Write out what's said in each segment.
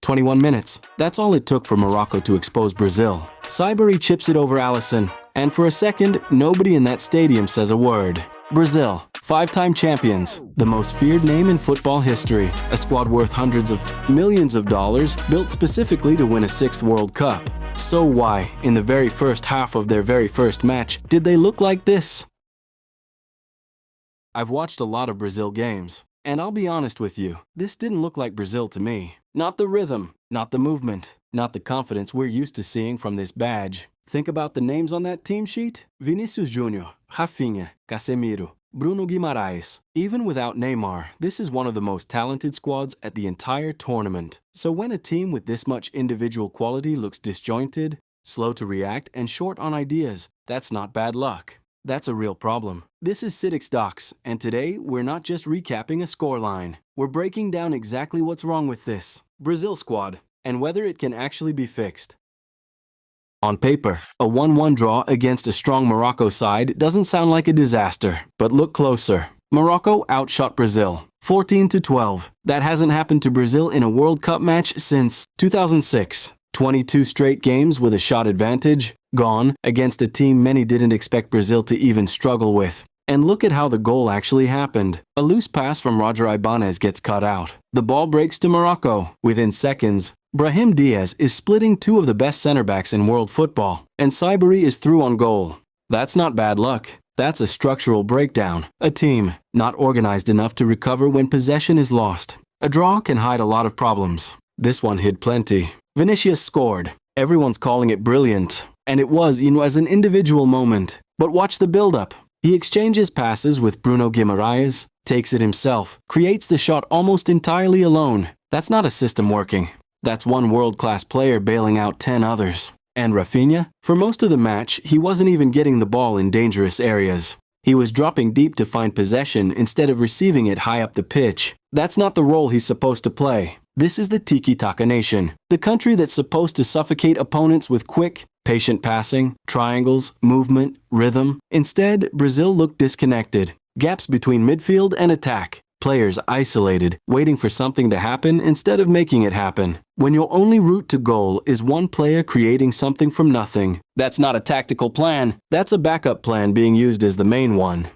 21 minutes. That's all it took for Morocco to expose Brazil. Sibéry chips it over Alisson, and for a second, nobody in that stadium says a word. Brazil, five-time champions, the most feared name in football history, a squad worth hundreds of millions of dollars, built specifically to win a sixth World Cup. So why, in the very first half of their very first match, did they look like this? I've watched a lot of Brazil games, and I'll be honest with you, this didn't look like Brazil to me. Not the rhythm, not the movement, not the confidence we're used to seeing from this badge. Think about the names on that team sheet: Vinicius Jr., Raphinha, Casemiro, Bruno Guimarães. Even without Neymar, this is one of the most talented squads at the entire tournament. So when a team with this much individual quality looks disjointed, slow to react, and short on ideas, that's not bad luck. That's a real problem. This is Sidix Docs, and today we're not just recapping a scoreline. We're breaking down exactly what's wrong with this Brazil squad and whether it can actually be fixed. On paper, a 1-1 draw against a strong Morocco side doesn't sound like a disaster, but look closer. Morocco outshot Brazil, 14-12. That hasn't happened to Brazil in a World Cup match since 2006. 22 straight games with a shot advantage, gone, against a team many didn't expect Brazil to even struggle with. And look at how the goal actually happened. A loose pass from Roger Ibanez gets cut out. The ball breaks to Morocco. Within seconds, Brahim Diaz is splitting two of the best center backs in world football, and Sibéry is through on goal. That's not bad luck. That's a structural breakdown. A team not organized enough to recover when possession is lost. A draw can hide a lot of problems. This one hid plenty. Vinicius scored. Everyone's calling it brilliant. And it was, as an individual moment. But watch the build-up. He exchanges passes with Bruno Guimarães, takes it himself, creates the shot almost entirely alone. That's not a system working. That's one world-class player bailing out 10 others. And Raphinha? For most of the match, he wasn't even getting the ball in dangerous areas. He was dropping deep to find possession instead of receiving it high up the pitch. That's not the role he's supposed to play. This is the tiki-taka nation, the country that's supposed to suffocate opponents with quick, patient passing, triangles, movement, rhythm. Instead, Brazil looked disconnected. Gaps between midfield and attack. Players isolated, waiting for something to happen instead of making it happen. When your only route to goal is one player creating something from nothing, that's not a tactical plan. That's a backup plan being used as the main one.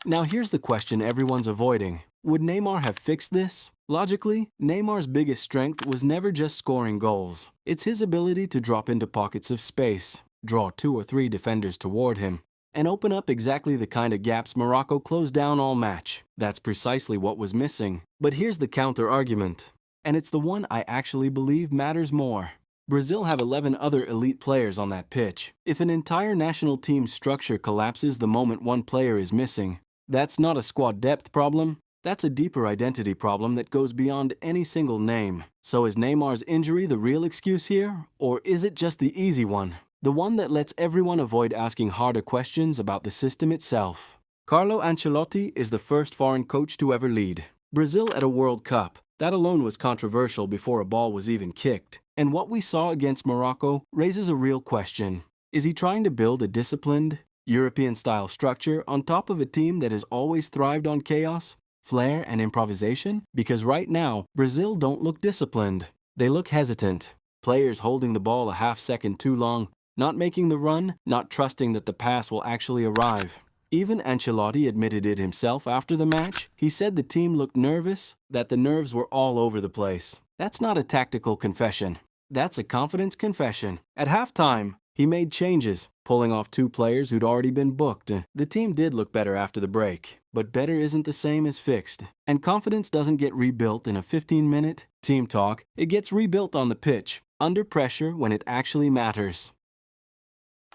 Now here's the question everyone's avoiding. Would Neymar have fixed this? Logically, Neymar's biggest strength was never just scoring goals. It's his ability to drop into pockets of space, draw 2 or 3 defenders toward him, and open up exactly the kind of gaps Morocco closed down all match. That's precisely what was missing. But here's the counter-argument, and it's the one I actually believe matters more. Brazil have 11 other elite players on that pitch. If an entire national team's structure collapses the moment one player is missing, that's not a squad depth problem. That's a deeper identity problem that goes beyond any single name. So is Neymar's injury the real excuse here? Or is it just the easy one? The one that lets everyone avoid asking harder questions about the system itself. Carlo Ancelotti is the first foreign coach to ever lead Brazil at a World Cup. That alone was controversial before a ball was even kicked. And what we saw against Morocco raises a real question. Is he trying to build a disciplined, European-style structure on top of a team that has always thrived on chaos, flair, and improvisation? Because right now, Brazil don't look disciplined. They look hesitant. Players holding the ball a half second too long, not making the run, not trusting that the pass will actually arrive. Even Ancelotti admitted it himself after the match. He said the team looked nervous, that the nerves were all over the place. That's not a tactical confession. That's a confidence confession. At halftime, he made changes, pulling off 2 players who'd already been booked. The team did look better after the break, but better isn't the same as fixed. And confidence doesn't get rebuilt in a 15-minute team talk. It gets rebuilt on the pitch, under pressure when it actually matters.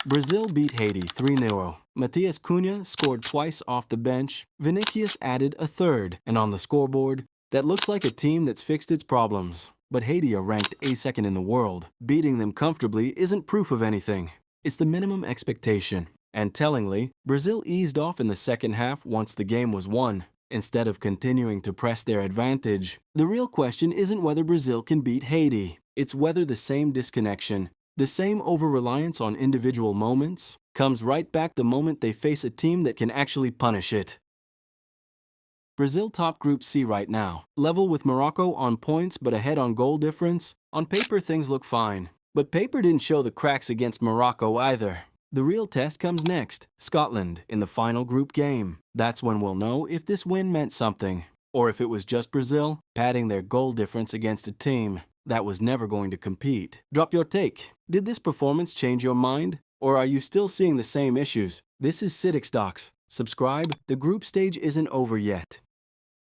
Brazil beat Haiti 3-0. Matheus Cunha scored twice off the bench. Vinicius added a third. And on the scoreboard, that looks like a team that's fixed its problems. But Haiti are ranked A2nd in the world. Beating them comfortably isn't proof of anything. It's the minimum expectation. And tellingly, Brazil eased off in the second half once the game was won. Instead of continuing to press their advantage, the real question isn't whether Brazil can beat Haiti. It's whether the same disconnection, the same over-reliance on individual moments, comes right back the moment they face a team that can actually punish it. Brazil top Group C right now. Level with Morocco on points but ahead on goal difference. On paper, things look fine. But paper didn't show the cracks against Morocco either. The real test comes next. Scotland in the final group game. That's when we'll know if this win meant something. Or if it was just Brazil padding their goal difference against a team that was never going to compete. Drop your take. Did this performance change your mind? Or are you still seeing the same issues? This is Sidix Docs. Subscribe. The group stage isn't over yet.